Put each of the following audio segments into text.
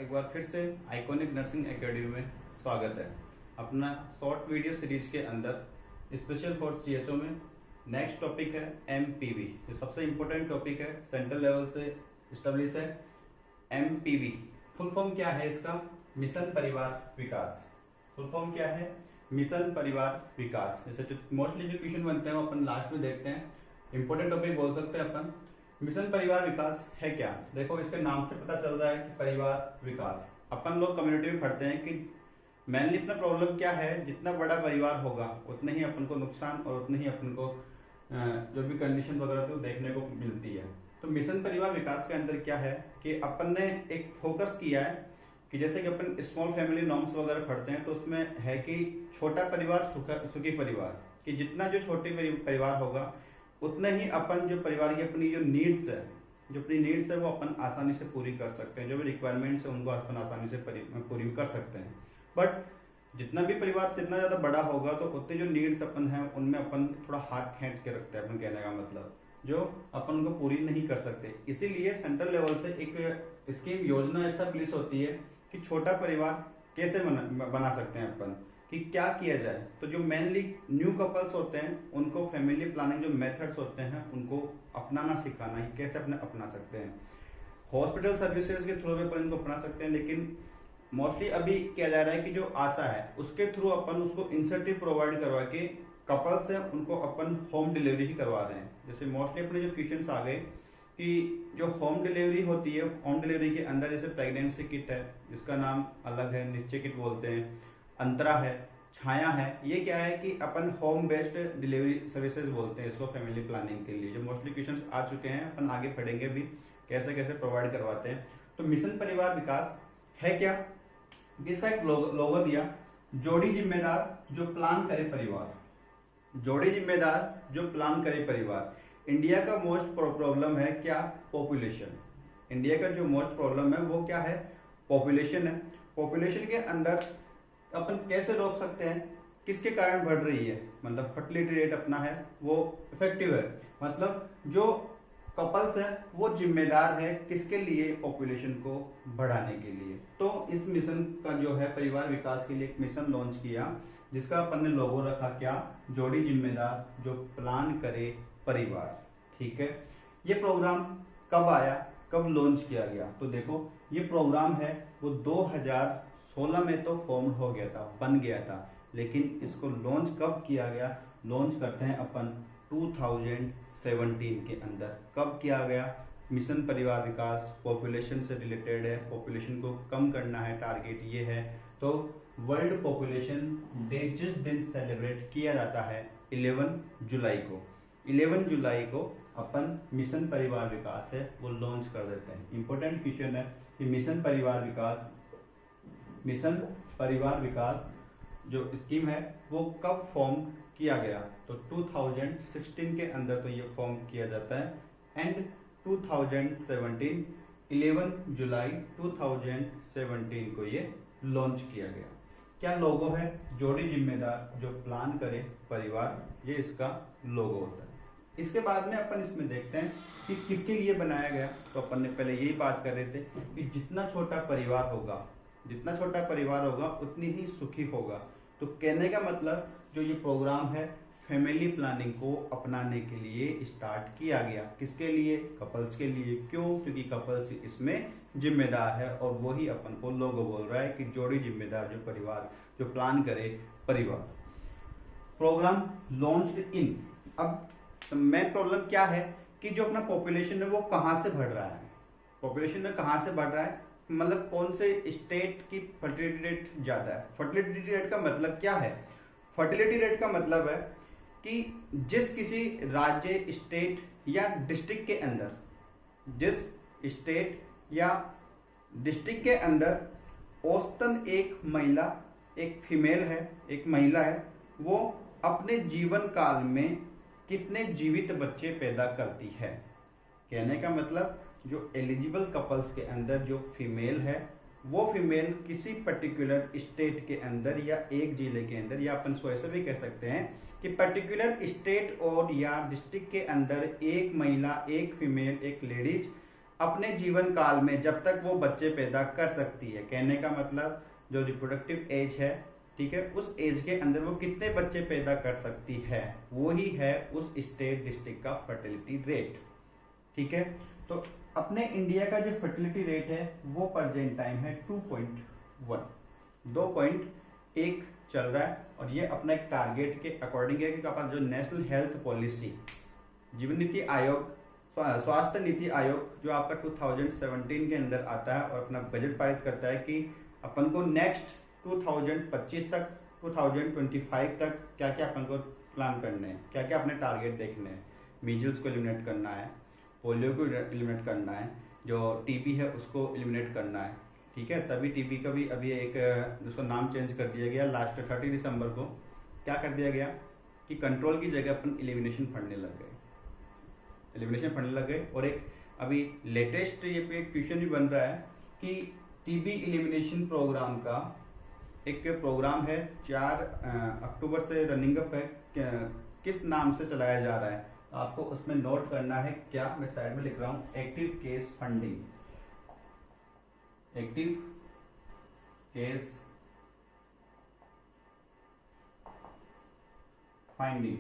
एक बार फिर से आइकॉनिक नर्सिंग एकेडमी में स्वागत है। अपना शॉर्ट वीडियो सीरीज के अंदर स्पेशल फॉर सीएचओ में नेक्स्ट टॉपिक है एमपीवी, जो सबसे इम्पोर्टेंट टॉपिक है, सेंट्रल लेवल से इस्टेब्लिश है। एमपीवी फुल फॉर्म क्या है इसका? मिशन परिवार विकास। फुल फॉर्म क्या है? मिशन परिवार विकास। जैसे मोस्टली जो क्वेश्चन बनते हैं वो अपन लास्ट में देखते हैं। इंपॉर्टेंट टॉपिक बोल सकते हैं अपन। मिशन परिवार विकास है क्या? देखो इसके नाम से पता चल रहा है कि परिवार विकास। अपन लोग कम्युनिटी में पढ़ते हैं कि मेनली अपना प्रॉब्लम क्या है, जितना बड़ा परिवार होगा उतने ही अपन को नुकसान और उतने ही अपन को जो भी कंडीशन वगैरह तो देखने को मिलती है। तो मिशन परिवार विकास के अंदर क्या है कि अपन ने एक फोकस किया है कि जैसे कि अपन स्मॉल फैमिली नॉर्म्स वगैरह पढ़ते हैं तो उसमें है कि छोटा परिवार सुखी परिवार, कि जितना जो छोटे परिवार होगा उतने ही अपन जो परिवार की अपनी जो नीड्स है, जो अपनी नीड्स है वो अपन आसानी से पूरी कर सकते हैं। जो भी रिक्वायरमेंट्स है उनको अपन आसानी से पूरी कर सकते हैं। बट जितना भी परिवार जितना ज्यादा बड़ा होगा तो उतने जो नीड्स अपन है उनमें अपन थोड़ा हाथ खींच के रखते हैं। अपन कहने का मतलब जो अपन उनको पूरी नहीं कर सकते, इसीलिए सेंट्रल लेवल से एक स्कीम योजना एस्टेब्लिश होती है कि छोटा परिवार कैसे बना सकते हैं अपन, कि क्या किया जाए। तो जो मेनली न्यू कपल्स होते हैं उनको फैमिली प्लानिंग जो मेथड्स होते हैं उनको अपनाना सिखाना है, कैसे अपना सकते हैं। हॉस्पिटल सर्विसेज के थ्रू भी अपन इनको अपना सकते हैं, लेकिन मोस्टली अभी किया जा रहा है कि जो आशा है उसके थ्रू अपन उसको इंसेंटिव प्रोवाइड करवा के कपल्स है उनको अपन होम डिलीवरी ही करवा रहे हैं। जैसे मोस्टली अपने जो क्वेश्चंस आ गए कि जो होम डिलीवरी होती है, होम डिलीवरी के अंदर जैसे प्रेगनेंसी किट है जिसका नाम अलग है, निश्चय किट बोलते हैं, अंतरा है, छाया है, ये क्या है कि अपन होम बेस्ड डिलीवरी सर्विसेज बोलते हैं इसको फैमिली प्लानिंग के लिए। जो मोस्टली क्वेश्चंस आ चुके हैं, अपन आगे पढ़ेंगे भी कैसे कैसे प्रोवाइड करवाते हैं। तो मिशन परिवार विकास है क्या? इसका एक लोगो दिया, जोड़ी जिम्मेदार जो प्लान करे परिवार। जोड़ी जिम्मेदार जो प्लान करे परिवार। इंडिया का मोस्ट प्रॉब्लम है क्या? पॉपुलेशन। इंडिया का जो मोस्ट प्रॉब्लम है वो क्या है? पॉपुलेशन है। पॉपुलेशन के अंदर अपन कैसे रोक सकते हैं? किसके कारण बढ़ रही है? मतलब फर्टिलिटी रेट अपना है वो इफेक्टिव है, मतलब जो कपल्स है वो जिम्मेदार है किसके लिए? पॉपुलेशन को बढ़ाने के लिए। तो इस मिशन का जो है परिवार विकास के लिए एक मिशन लॉन्च किया जिसका अपन ने लोगो रखा क्या? जोड़ी जिम्मेदार जो प्लान करे परिवार। ठीक है, ये प्रोग्राम कब आया, कब लॉन्च किया गया? तो देखो ये प्रोग्राम है वो 2016 में तो फॉर्म हो गया था, बन गया था, लेकिन इसको लॉन्च कब किया गया? लॉन्च करते हैं अपन 2017 के अंदर। कब किया गया? मिशन परिवार विकास पॉपुलेशन से रिलेटेड है, पॉपुलेशन को कम करना है, टारगेट ये है। तो वर्ल्ड पॉपुलेशन डे जिस दिन सेलिब्रेट किया जाता है 11 जुलाई को, 11 जुलाई को अपन मिशन परिवार विकास है वो लॉन्च कर देते हैं। इंपॉर्टेंट क्वेश्चन है कि मिशन परिवार विकास जो स्कीम है वो कब फॉर्म किया गया? तो 2016 के अंदर तो ये फॉर्म किया जाता है एंड 2017 11 जुलाई 2017 को ये लॉन्च किया गया। क्या लोगो है? जोड़ी जिम्मेदार जो प्लान करे परिवार, ये इसका लोगो होता है। इसके बाद में अपन इसमें देखते हैं कि किसके लिए बनाया गया। तो अपन ने पहले यही बात कर रहे थे कि जितना छोटा परिवार होगा उतनी ही सुखी होगा। तो कहने का मतलब जो ये प्रोग्राम है फैमिली प्लानिंग को अपनाने के लिए स्टार्ट किया गया। किसके लिए? कपल्स के लिए। क्यों? क्योंकि कपल्स इसमें जिम्मेदार है और वही अपन को लोगो बोल रहा है कि जोड़ी जिम्मेदार जो परिवार जो प्लान करे परिवार। Program launched in. अब मेन प्रॉब्लम क्या है कि जो अपना पॉपुलेशन है वो कहाँ से बढ़ रहा है? पॉपुलेशन में कहाँ से बढ़ रहा है, मतलब कौन से स्टेट की फर्टिलिटी रेट ज्यादा है? फर्टिलिटी रेट का मतलब क्या है? फर्टिलिटी रेट का मतलब है कि जिस किसी राज्य, स्टेट या डिस्ट्रिक्ट के अंदर, जिस स्टेट या डिस्ट्रिक्ट के अंदर औसतन एक महिला है, वो अपने जीवन काल में कितने जीवित बच्चे पैदा करती है। कहने का मतलब जो एलिजिबल कपल्स के अंदर जो फीमेल है वो फीमेल किसी पर्टिकुलर स्टेट के अंदर या एक जिले के अंदर, या अपन ऐसे भी कह सकते हैं कि पर्टिकुलर स्टेट और या डिस्ट्रिक्ट के अंदर एक महिला, एक फीमेल, एक लेडीज अपने जीवन काल में जब तक वो बच्चे पैदा कर सकती है। कहने का मतलब जो रिप्रोडक्टिव एज है, ठीक है, उस एज के अंदर वो कितने बच्चे पैदा कर सकती है, वो ही है उस स्टेट डिस्ट्रिक्ट का फर्टिलिटी रेट। ठीक है, तो अपने इंडिया का जो फर्टिलिटी रेट है वो प्रेजेंट टाइम है 2.1, 2.1 चल रहा है। और ये अपना एक टारगेट के अकॉर्डिंग है कि अपना जो नेशनल हेल्थ पॉलिसी, जीवन नीति आयोग, स्वास्थ्य नीति आयोग जो आपका 2017 के अंदर आता है और अपना बजट पारित करता है कि अपन को नेक्स्ट 2025 तक 2025 तक क्या क्या अपन को प्लान करने हैं, क्या क्या अपने टारगेट देखने हैं। मीजल्स को एलिमिनेट करना है, पोलियो को एलिमिनेट करना है, जो टीबी है उसको एलिमिनेट करना है। ठीक है, तभी टीबी का भी अभी एक उसका नाम चेंज कर दिया गया लास्ट 30 दिसंबर को। क्या कर दिया गया कि कंट्रोल की जगह अपन एलिमिनेशन पढ़ने लग गए, एलिमिनेशन पढ़ने लग गए। और एक अभी लेटेस्ट ये पे क्वेश्चन भी बन रहा है कि टीबी एलिमिनेशन प्रोग्राम का एक प्रोग्राम है 4 अक्टूबर से रनिंग अप है, किस नाम से चलाया जा रहा है आपको उसमें नोट करना है। क्या, मैं साइड में लिख रहा हूं, active case funding, active case finding,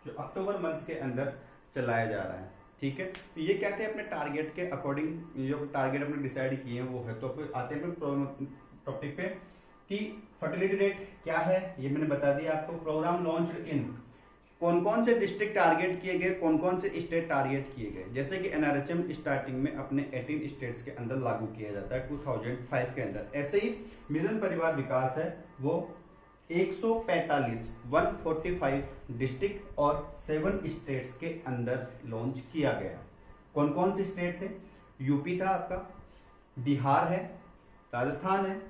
जो अक्टूबर मंथ के अंदर चलाया जा रहा है। ठीक है, तो ये क्या थे अपने टारगेट के अकॉर्डिंग, जो टारगेट अपने डिसाइड किए हैं वो है। तो फिर आते हैं टॉपिक पे कि फर्टिलिटी रेट क्या है, ये मैंने बता दिया आपको। प्रोग्राम लॉन्च इन, कौन कौन से डिस्ट्रिक्ट टारगेट किए गए, कौन कौन से स्टेट टारगेट किए गए। जैसे कि एनआरएचएम स्टार्टिंग में अपने 18 स्टेट्स के अंदर लागू किया जाता है 2005 के अंदर। ऐसे ही मिशन परिवार विकास है वो 145 डिस्ट्रिक्ट और 7 स्टेट्स के अंदर लॉन्च किया गया। कौन कौन से स्टेट थे, यूपी था आपका, बिहार है, राजस्थान है,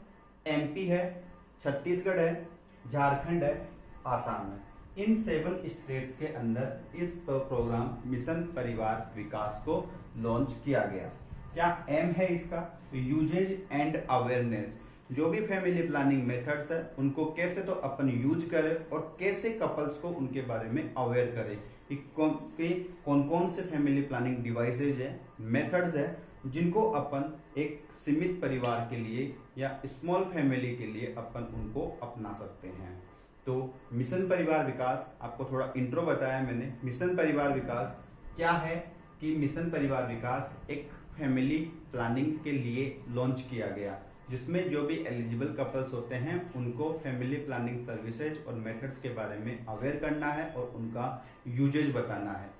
एमपी है, छत्तीसगढ़ है, झारखंड है, आसाम है। इन 7 स्टेट्स के अंदर इस प्रोग्राम मिशन परिवार विकास को लॉन्च किया गया। क्या एम है इसका, यूजेज एंड अवेयरनेस, जो भी फैमिली प्लानिंग मेथड्स है उनको कैसे तो अपन यूज करें और कैसे कपल्स को उनके बारे में अवेयर करें कि कौन कौन से फैमिली प्लानिंग डिवाइसेज है, मेथड्स है जिनको अपन एक सीमित परिवार के लिए या स्मॉल फैमिली के लिए अपन उनको अपना सकते हैं। तो मिशन परिवार विकास, आपको थोड़ा इंट्रो बताया मैंने। मिशन परिवार विकास क्या है कि मिशन परिवार विकास एक फैमिली प्लानिंग के लिए लॉन्च किया गया, जिसमें जो भी एलिजिबल कपल्स होते हैं उनको फैमिली प्लानिंग सर्विसेज और मेथड्स के बारे में अवेयर करना है और उनका यूजेज बताना है।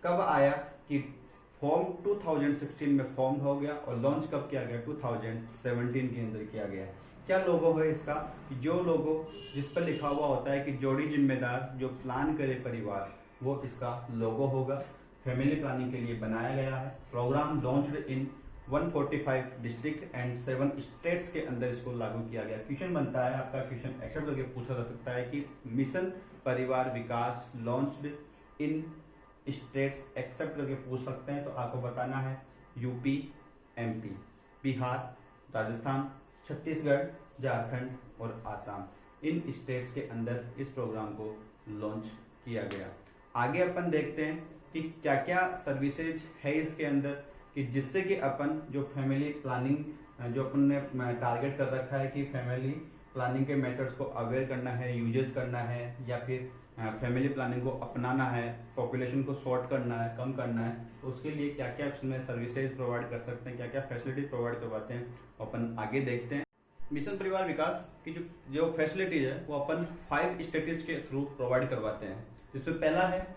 कब आया कि फॉर्म 2016 में फॉर्म हो गया और लॉन्च कब किया गया, 2017 के अंदर किया गया। क्या लोगो है इसका, जो लोगो जिस पर लिखा हुआ होता है कि जोड़ी जिम्मेदार जो प्लान करे परिवार, वो इसका लोगो होगा। फैमिली प्लानिंग के लिए बनाया गया है। Program launched in 145 district and 7 states के अंदर इसको लागू किया गया। क्वेश्चन बनता है आपका, क्वेश्चन एक्सेप्ट करके पूछा जा सकता है कि मिशन परिवार विकास लॉन्च्ड इन स्टेट्स, एक्सेप्ट करके पूछ सकते हैं। तो आपको बताना है यूपी, एमपी, बिहार, राजस्थान, छत्तीसगढ़, झारखंड और आसाम, इन स्टेट्स के अंदर इस प्रोग्राम को लॉन्च किया गया। आगे अपन देखते हैं कि क्या क्या सर्विसेज है इसके अंदर, कि जिससे कि अपन जो फैमिली प्लानिंग जो अपन ने टारगेट कर रखा है कि फैमिली प्लानिंग के मेथड्स को अवेयर करना है, यूजेस करना है, या फिर फैमिली प्लानिंग को अपनाना है, पॉपुलेशन को सॉर्ट करना है, कम करना है, तो उसके लिए क्या क्या इसमें सर्विसेज प्रोवाइड कर सकते हैं, क्या क्या फैसिलिटीज प्रोवाइड करवाते हैं, अपन आगे देखते हैं। मिशन परिवार विकास की जो फैसिलिटीज है वो अपन 5 स्टेट्स के थ्रू प्रोवाइड करवाते हैं। जिसमें पहला है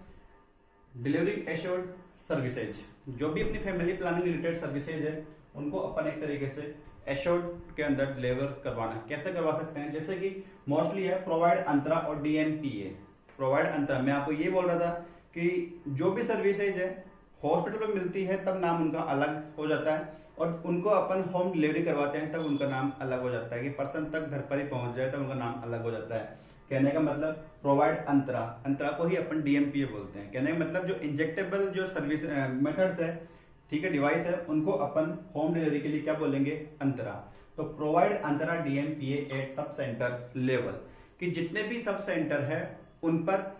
डिलीवरी एश्योर्ड सर्विसेज, जो भी अपनी फैमिली प्लानिंग रिलेटेड सर्विसेज है उनको अपन एक तरीके से एश्योर्ड के अंदर डिलीवर करवाना। कैसे करवा सकते हैं, जैसे कि मोस्टली है प्रोवाइड अंतरा और डीएमपीए। प्रोवाइड अंतरा, मैं आपको ये बोल रहा था कि जो भी सर्विसेज है हॉस्पिटल में मिलती है तब नाम उनका अलग हो जाता है, और उनको अपन होम डिलीवरी करवाते हैं तब उनका नाम अलग हो जाता है, कि पर्सन तक घर पर ही पहुंच जाए तब उनका नाम अलग हो जाता है। कहने का मतलब प्रोवाइड अंतरा, अंतरा को ही अपन डीएमपीए बोलते हैं। कहने का मतलब जो इंजेक्टेबल जो सर्विस मेथड्स है, ठीक है, डिवाइस है, उनको अपन होम डिलीवरी के लिए क्या बोलेंगे, अंतरा। तो provide Antara DMPA at sub centre level, कि जितने भी सब सेंटर है उन पर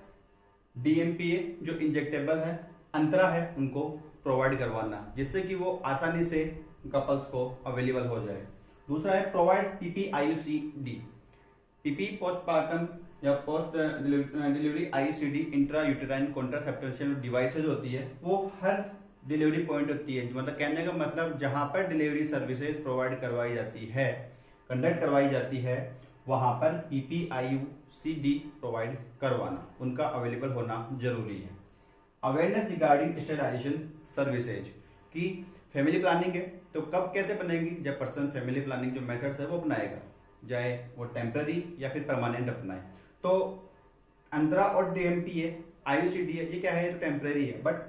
डीएमपीए जो इंजेक्टेबल है, अंतरा है, उनको प्रोवाइड करवाना, जिससे कि वो आसानी से कपल्स को अवेलेबल हो जाए। दूसरा है प्रोवाइड PPIUCD, पीपी पोस्टपार्टम या post delivery IUCD intra uterine contraception devices होती है, वो हर डिलीवरी पॉइंट होती है। मतलब कहने का मतलब जहां पर डिलीवरी सर्विसेज प्रोवाइड करवाई जाती है, कंडक्ट करवाई जाती है, वहां पर PPIUCD प्रोवाइड करवाना, उनका अवेलेबल होना जरूरी है। अवेयरनेस रिगार्डिंग स्टेलाइजेशन सर्विसेज की फैमिली प्लानिंग है तो कब कैसे बनेगी, जब पर्सन फैमिली प्लानिंग जो मेथड्स है वो अपनाएगा, चाहे वो टेम्पररी या फिर परमानेंट अपनाए। तो अंतरा और DMP है, IUCD है, ये क्या है, ये तो टेम्पररी है। बट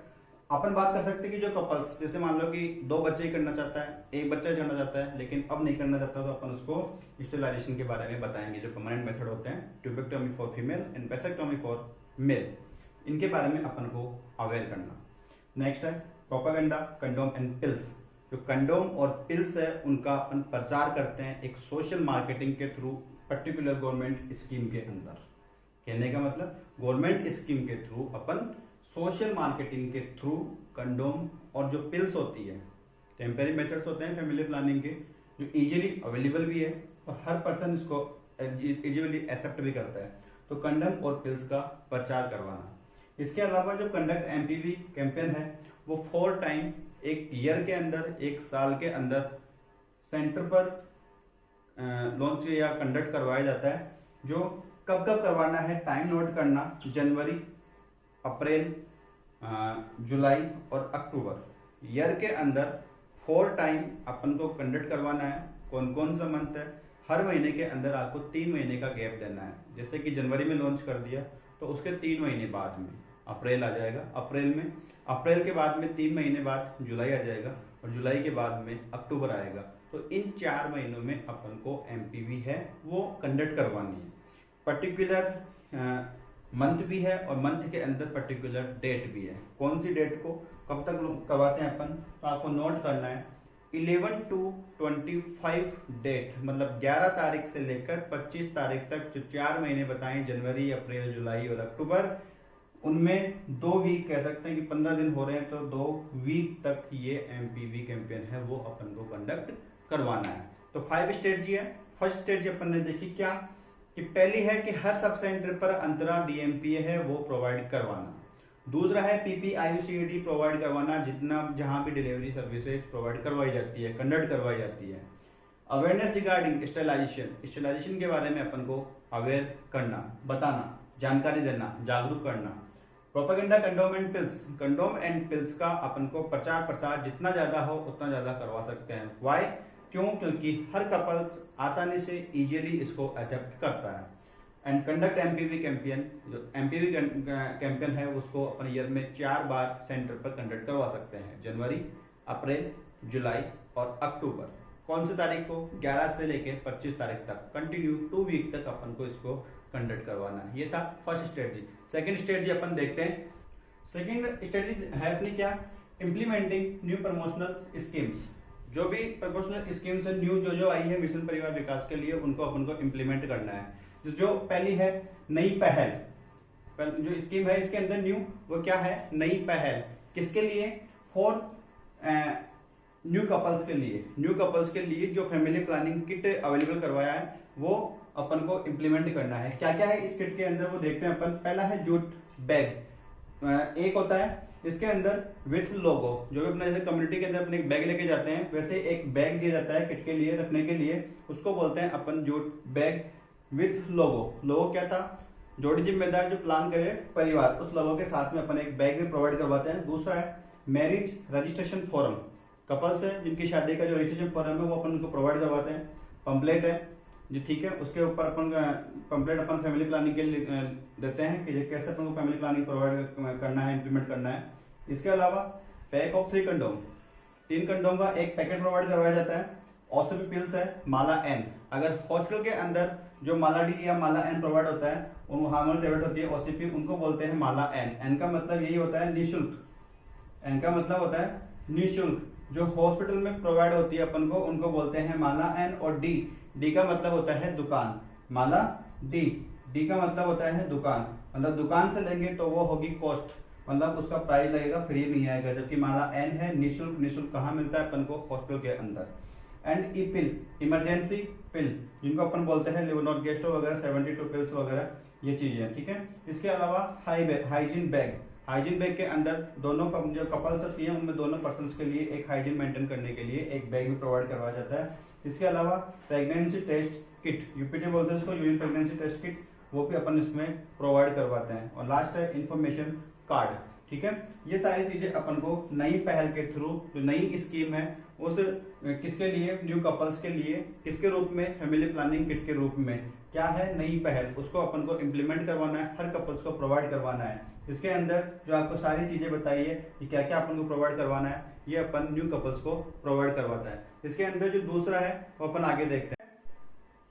अपन बात कर सकते हैं कि जो कपल्स, जैसे मान लो कि 2 बच्चे करना चाहता है, 1 बच्चा करना चाहता है लेकिन अब नहीं करना चाहता, तो अपन उसको स्टेलाइजेशन के बारे में बताएंगे। जो परमानेंट मेथड होते हैं, tubectomy for female and vasectomy for male, इनके बारे में अपन को अवेयर करना। नेक्स्ट है प्रोपेगेंडा कंडोम एंड पिल्स। जो कंडोम और पिल्स है उनका अपन प्रचार करते हैं एक सोशल मार्केटिंग के थ्रू, पर्टिकुलर गवर्नमेंट स्कीम के अंदर। कहने का मतलब गवर्नमेंट स्कीम के थ्रू अपन सोशल मार्केटिंग के थ्रू कंडोम और जो पिल्स होती है, टेम्पररी मेथड्स होते हैं फैमिली प्लानिंग के, जो इजीली अवेलेबल भी है और हर पर्सन इसको इजीली एक्सेप्ट भी करता है, तो कंडोम और पिल्स का प्रचार करवाना। इसके अलावा जो कंडक्ट MPV कैंपेन है वो 4 टाइम एक ईयर के अंदर, 1 साल के अंदर सेंटर पर लॉन्च या कंडक्ट करवाया जाता है। जो कब कब करवाना है, टाइम नोट करना, जनवरी, अप्रैल, जुलाई और अक्टूबर, ईयर के अंदर 4 टाइम अपन को कंडक्ट करवाना है। कौन कौन सा मंथ है, हर महीने के अंदर आपको 3 महीने का गैप देना है। जैसे कि जनवरी में लॉन्च कर दिया तो उसके 3 महीने बाद में अप्रैल आ जाएगा, अप्रैल के बाद में 3 महीने बाद जुलाई आ जाएगा और जुलाई के बाद में अक्टूबर आएगा। तो इन 4 महीनों में अपन को MPV है वो कंडक्ट करवानी है। पर्टिकुलर मंथ भी है और मंथ के अंदर पर्टिकुलर डेट भी है। कौन सी डेट को कब तक करवाते हैं अपन, तो आपको नोट करना है 11 to 25 डेट, मतलब 11 तारीख से लेकर 25 तारीख तक जो 4 महीने बताएं, जनवरी, अप्रैल, जुलाई और अक्टूबर, उनमें 2 वीक कह सकते हैं कि 15 दिन हो रहे हैं, तो 2 वीक तक ये MPV कैंपेन है वो अपन को कंडक्ट करवाना है। तो 5 स्ट्रेटजी है। फर्स्ट स्ट्रेटजी अपन ने देखी क्या, कि पहली है कि हर सब सेंटर पर अंतरा DMP है वो प्रोवाइड करवाना। दूसरा है PPIUCD प्रोवाइड करवाना, जितना जहां भी डिलीवरी सर्विसेज प्रोवाइड करवाई जाती है, कंडक्ट करवाई जाती है। अवेयरनेस रिगार्डिंग स्टेलाइजेशन के बारे में अपन को अवेयर करना, बताना, जानकारी देना, जागरूक करना। प्रोपेगेंडा कंडोम एंड पिल्स का अपन को प्रचार प्रसार जितना ज्यादा हो उतना ज्यादा करवा सकते हैं। वाई, क्यों, क्योंकि हर कपल्स आसानी से इजीली इसको एक्सेप्ट करता है। एंड कंडक्ट MPV कैंपेन, जो MPV कैंपेन है उसको अपन ईयर में 4 बार सेंटर पर कंडक्ट करवा सकते हैं, जनवरी, अप्रैल, जुलाई और अक्टूबर। कौन सी तारीख को, 11 से लेकर 25 तारीख तक कंटिन्यू 2 वीक तक अपन को इसको कंडक्ट करवाना है। ये था फर्स्ट स्ट्रेटजी। सेकंड स्ट्रेटजी अपन देखते हैं। सेकंड स्ट्रेटजी है अपनी क्या, इम्प्लीमेंटिंग न्यू प्रमोशनल स्कीम्स। जो भी प्रमोशनल स्कीम्स है न्यू जो आई है मिशन परिवार विकास के लिए, उनको अपन को इम्प्लीमेंट करना है। जो पहली है नई पहल, जो स्कीम है इसके अंदर न्यू, वो क्या है, नई पहल। किसके लिए, फॉर न्यू कपल्स के लिए। न्यू कपल्स के लिए जो फैमिली प्लानिंग किट अवेलेबल करवाया है वो अपन को इम्प्लीमेंट करना है। क्या क्या है इस किट के अंदर वो देखते हैं अपन। पहला है जूट बैग, एक होता है इसके अंदर विथ लोगो, जो भी अपना जैसे कम्युनिटी के अंदर अपने एक बैग लेके जाते हैं वैसे एक बैग दिया जाता है किट के लिए रखने के लिए, उसको बोलते हैं अपन जूट बैग विथ लोगो। लोगो क्या था, जोड़ी जिम्मेदार जो प्लान करे परिवार, उस लोगों के साथ में अपन एक बैग भी प्रोवाइड करवाते हैं। दूसरा है मैरिज रजिस्ट्रेशन फॉर्म, कपल्स है जिनकी शादी का जो रजिस्ट्रेशन फॉर्म है वो अपन उनको प्रोवाइड करवाते हैं। पंपलेट है जी, ठीक है, उसके ऊपर अपन पंपलेट अपन फैमिली प्लानिंग के लिए देते हैं कि कैसे अपन को फैमिली प्लानिंग प्रोवाइड करना है, इंप्लीमेंट करना है। इसके अलावा पैक ऑफ 3 कंडोम, 3 कंडोम का एक पैकेट प्रोवाइड करवाया जाता है। OCP पिल्स है माला N, अगर हॉस्पिटल के अंदर जो माला D या माला N प्रोवाइड होता है, उन हार्मोनल टेबलेट होती है OCP, उनको बोलते हैं माला N। N का मतलब यही होता है निःशुल्क, N का मतलब होता है निःशुल्क। जो हॉस्पिटल में प्रोवाइड होती है अपन को उनको बोलते हैं माला N। और D का मतलब होता है दुकान, माला D का मतलब होता है दुकान, मतलब दुकान से लेंगे तो वो होगी कॉस्ट। मतलब उसका प्राइस लगेगा, फ्री नहीं आएगा। जबकि माला एन है निःशुल्क, निःशुल्क कहाँ मिलता है अपन को, हॉस्पिटल के अंदर। एंड ई पिल, इमरजेंसी पिल, जिनको अपन बोलते हैं लिवोनॉर्गेस्टो वगैरह, 72 पिल्स वगैरह, ये चीजें, ठीक है। इसके अलावा हाइजीन बैग, हाइजीन बैग के अंदर दोनों जो कपल्स होती है उनमें दोनों पर्सन्स के लिए एक हाइजीन मेंटेन करने के लिए एक बैग भी प्रोवाइड करवाया जाता है। इसके अलावा प्रेगनेंसी टेस्ट किट, यूपीटी बोलते हैं इसको, यूरिन प्रेगनेंसी टेस्ट किट, वो भी अपन इसमें प्रोवाइड करवाते हैं। और लास्ट है इंफॉर्मेशन कार्ड, ठीक है। ये सारी चीजें अपन को नई पहल के थ्रू, जो नई स्कीम है उस किसके लिए, न्यू कपल्स के लिए, किसके रूप में, फैमिली प्लानिंग किट के रूप में, क्या है नई पहल, उसको अपन को इम्प्लीमेंट करवाना है, हर कपल्स को प्रोवाइड करवाना है। इसके अंदर जो आपको सारी चीजें बताई है कि क्या क्या अपन को प्रोवाइड करवाना है, ये अपन न्यू कपल्स को प्रोवाइड करवाता है। इसके अंदर जो दूसरा है वो अपन आगे देखते हैं।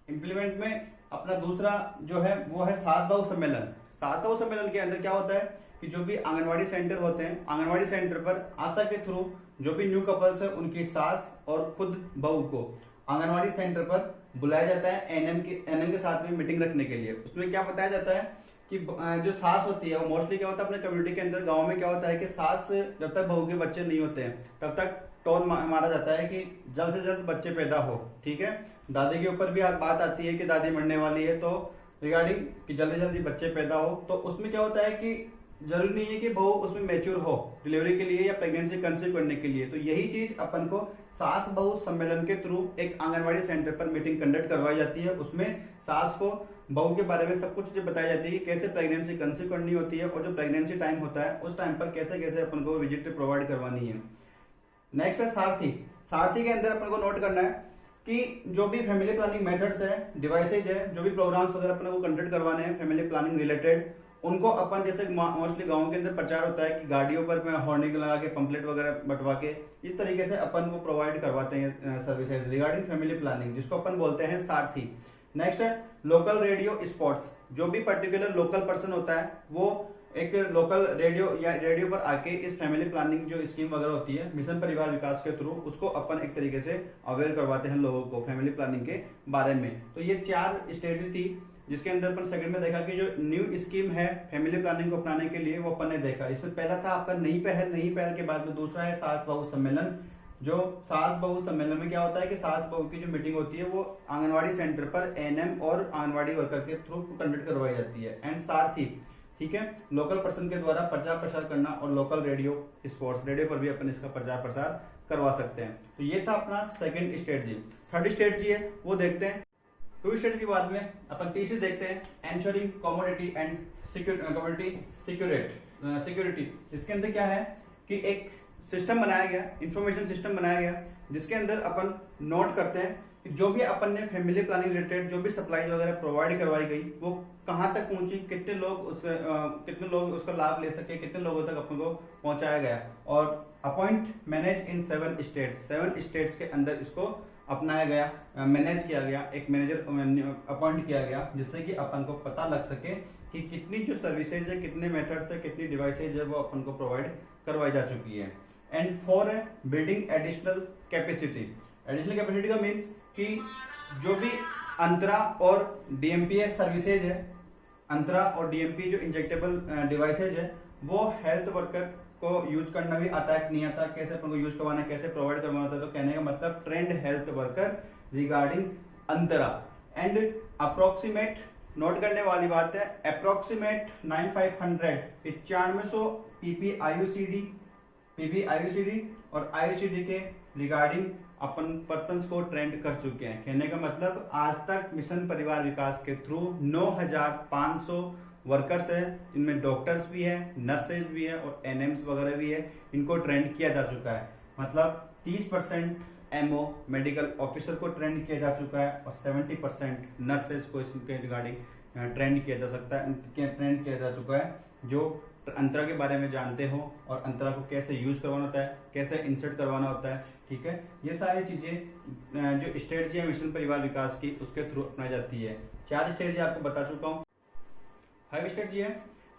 इम्प्लीमेंट में अपना दूसरा जो है वो है सास बहू सम्मेलन। सास बहू सम्मेलन के अंदर क्या होता है कि जो भी आंगनवाड़ी सेंटर होते हैं, आंगनवाड़ी सेंटर पर आशा के थ्रू जो भी न्यू कपल्स है उनकी सास और खुद बहू को आंगनवाड़ी सेंटर पर बुलाया जाता है एनएम के साथ में मीटिंग रखने के लिए। उसमें क्या बताया जाता है कि जो सास होती है वो मोस्टली क्या होता है अपने कम्युनिटी के अंदर, गांव में क्या होता है कि सास जब तक बहू के बच्चे नहीं होते हैं तब तक टोन मारा जाता है कि जल्द से जल्द बच्चे पैदा हो, ठीक है। दादी के ऊपर भी बात आती है कि दादी मरने वाली है, तो रिगार्डिंग कि जल्दी जल्दी बच्चे पैदा हो, तो उसमें क्या होता है कि जरूरी नहीं है कि बहू उसमें मैच्योर हो डिलीवरी के लिए या प्रेगनेंसी कंसीव करने के लिए। तो यही चीज अपन को सास बहू सम्मेलन के थ्रू एक आंगनवाड़ी सेंटर पर मीटिंग कंडक्ट करवाई जाती है। उसमें सास को बहू के बारे में सब कुछ बताई जाती है कि कैसे प्रेगनेंसी कंसीव करनी होती है और जो प्रेगनेंसी टाइम होता है उस टाइम पर कैसे कैसे अपन को विजिट प्रोवाइड करवानी है। नेक्स्ट है सारथी। सारथी के अंदर अपन को नोट करना है कि जो भी फैमिली प्लानिंग मेथड्स है, डिवाइसेज है, जो भी प्रोग्राम्स वगैरह अपन को कंडक्ट करवाने हैं फैमिली प्लानिंग रिलेटेड, उनको अपन जैसे मोस्टली गांव के अंदर प्रचार होता है कि गाड़ियों पर में हॉर्निंग लगा के पंपलेट वगैरह बंटवा के इस तरीके से अपन को प्रोवाइड करवाते हैं सर्विसेज रिगार्डिंग फैमिली प्लानिंग, जिसको अपन बोलते हैं सारथी। नेक्स्ट है लोकल रेडियो स्पॉट्स। जो भी पर्टिकुलर लोकल पर्सन होता है वो एक लोकल रेडियो या रेडियो पर आके इस फैमिली प्लानिंग जो स्कीम वगैरह होती है मिशन परिवार विकास के थ्रू, उसको अपन एक तरीके से अवेयर करवाते हैं लोगों को फैमिली प्लानिंग के बारे में। तो ये 4 स्टेज थी जिसके अंदर अपन सेकंड में देखा कि जो न्यू स्कीम है फैमिली प्लानिंग को अपनाने के लिए वो अपन ने देखा। इसमें पहला था आपका नई पहल के बाद में दूसरा है सास बहू सम्मेलन। जो सास बहू सम्मेलन में क्या होता है कि सास बहू की जो मीटिंग होती है वो आंगनवाड़ी सेंटर पर एएनएम और आंगनवाड़ी वर्कर के थ्रू कंडक्ट करवाई जाती है। एंड सारथी, ठीक है, लोकल पर्सन के द्वारा प्रचार प्रसार करना और लोकल रेडियो स्पोर्ट्स रेडियो पर भी अपन इसका प्रचार प्रसार करवा सकते हैं। तो ये था अपना सेकंड स्ट्रेटजी। थर्ड स्ट्रेटजी है वो देखते हैं। 2 स्ट्रेटजी के बाद में अपन तीसरी देखते हैं एंश्योरिंग कमोडिटी एंड सिक्योरिटी। इसके अंदर क्या है कि एक सिस्टम बनाया गया, इंफॉर्मेशन सिस्टम बनाया गया, जिसके अंदर अपन नोट करते हैं कि जो भी अपन ने फैमिली प्लानिंग रिलेटेड जो भी सप्लाई वगैरह प्रोवाइड करवाई गई वो कहाँ तक पहुंची, कितने लोग उसका लाभ ले सके, कितने लोगों तक अपन को पहुंचाया गया। और appoint manage in 7 states, 7 states के अंदर इसको अपनाया गया, मैनेज किया गया, एक मैनेजर अपॉइंट किया गया, जिससे कि अपन को पता लग सके कि कितनी जो सर्विसेज है, कितने मेथड्स है, कितनी डिवाइसेज है वो अपन को प्रोवाइड करवाई जा चुकी है। एंड 4 है building additional capacity. Additional capacity का मीन्स कि जो भी अंतरा और डीएमपी सर्विसेज है, अंतरा और डीएमपी जो इंजेक्टेबल डिवाइसेज है वो हेल्थ वर्कर को यूज करना भी आता है कि नहीं आता, कैसे अपन को यूज करवाना है, कैसे प्रोवाइड करवाना होता है। तो कहने का मतलब trained health worker regarding Antara. And approximate, note करने वाली बात है, अप्रोक्सीमेट 9500 पीपी और आईयूसीडी के रिगार्डिंग अपन पर्सन्स को ट्रेंड कर चुके हैं। कहने का मतलब आज तक मिशन परिवार विकास के थ्रू 9500 वर्कर्स है, इनमें डॉक्टर्स भी है, नर्सेज भी है और एनएम्स वगैरह भी है, इनको ट्रेंड किया जा चुका है। मतलब 30% एमओ मेडिकल ऑफिसर को ट्रेंड किया जा चुका है और 70% नर्सेज को इसके रिगार्डिंग ट्रेंड किया जा चुका है, जो अंतरा के बारे में जानते हो और अंतरा को कैसे यूज करवाना होता है, कैसे इंसर्ट करवाना होता है। ठीक है, ये सारी चीजें जो स्ट्रेटजी है मिशन परिवार विकास की उसके थ्रू अपनाई जाती है। 4 स्ट्रेटजी आपको बता चुका हूँ। 5 स्ट्रेटजी है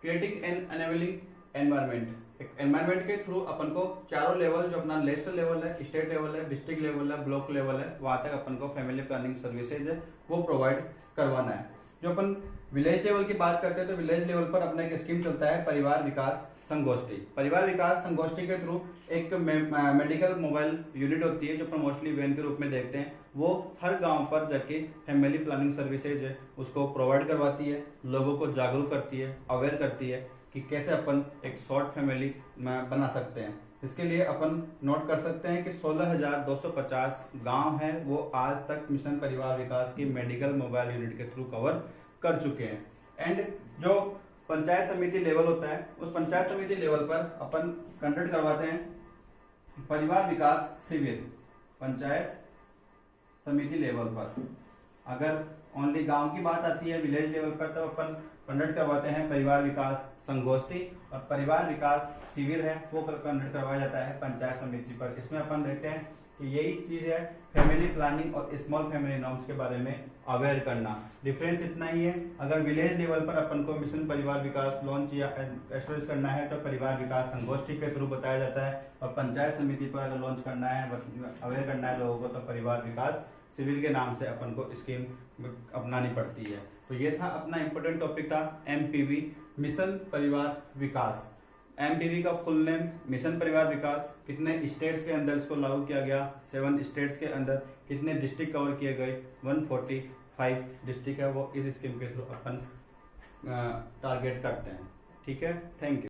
क्रिएटिंग एन एनेबलिंग एनवायरमेंट। एक एनवायरमेंट के थ्रू अपन को चारों लेवल, जो अपना नेशनल लेवल है, स्टेट लेवल है, डिस्ट्रिक्ट लेवल है, ब्लॉक लेवल है, वहां तक अपन को फैमिली प्लानिंग सर्विसेज है वो प्रोवाइड करवाना है। जो अपन विलेज लेवल की बात करते हैं तो विलेज लेवल पर अपना एक स्कीम चलता है परिवार विकास संगोष्ठी। परिवार विकास संगोष्ठी के थ्रू एक मेडिकल मोबाइल यूनिट होती है जो अपन मोस्टली वैन के रूप में देखते हैं। वो हर गांव पर जाके फैमिली प्लानिंग सर्विसेज है उसको प्रोवाइड करवाती है, लोगों को जागरूक करती है, अवेयर करती है कि कैसे अपन एक शॉर्ट फैमिली बना सकते हैं। इसके लिए अपन नोट कर सकते हैं कि 16,250 गांव हैं वो आज तक मिशन परिवार विकास की मेडिकल मोबाइल यूनिट के थ्रू कवर कर चुके हैं। एंड जो पंचायत समिति लेवल होता है उस पंचायत समिति लेवल पर अपन कंडक्ट करवाते हैं परिवार विकास शिविर। पंचायत समिति लेवल पर अगर ओनली गांव की बात आती है, विलेज लेवल पर, तब अपन कंडक्ट करवाते हैं परिवार विकास संगोष्ठी, और परिवार विकास शिविर है वो कंडक्ट करवाया जाता है पंचायत समिति पर। इसमें अपन देखते हैं कि यही चीज है फैमिली प्लानिंग और स्मॉल फैमिली नॉर्म्स के बारे में अवेयर करना। डिफरेंस इतना ही है, अगर विलेज लेवल पर अपन को मिशन परिवार विकास लॉन्च या एस्टेब्लिश करना है तो परिवार विकास संगोष्ठी के थ्रू बताया जाता है, और पंचायत समिति पर अगर लॉन्च करना है, अवेयर करना है लोगों को, तो परिवार विकास सिविल के नाम से अपन को स्कीम अपनानी पड़ती है। तो ये था अपना इंपॉर्टेंट टॉपिक था एमपीवी, मिशन परिवार विकास। एमपीवी का फुल नेम मिशन परिवार विकास। कितने स्टेट्स के अंदर इसको लागू किया गया, 7 स्टेट्स के अंदर। कितने डिस्ट्रिक्ट कवर किए गए, 145 डिस्ट्रिक्ट है वो इस स्कीम के थ्रू अपन टारगेट करते हैं। ठीक है, थैंक यू।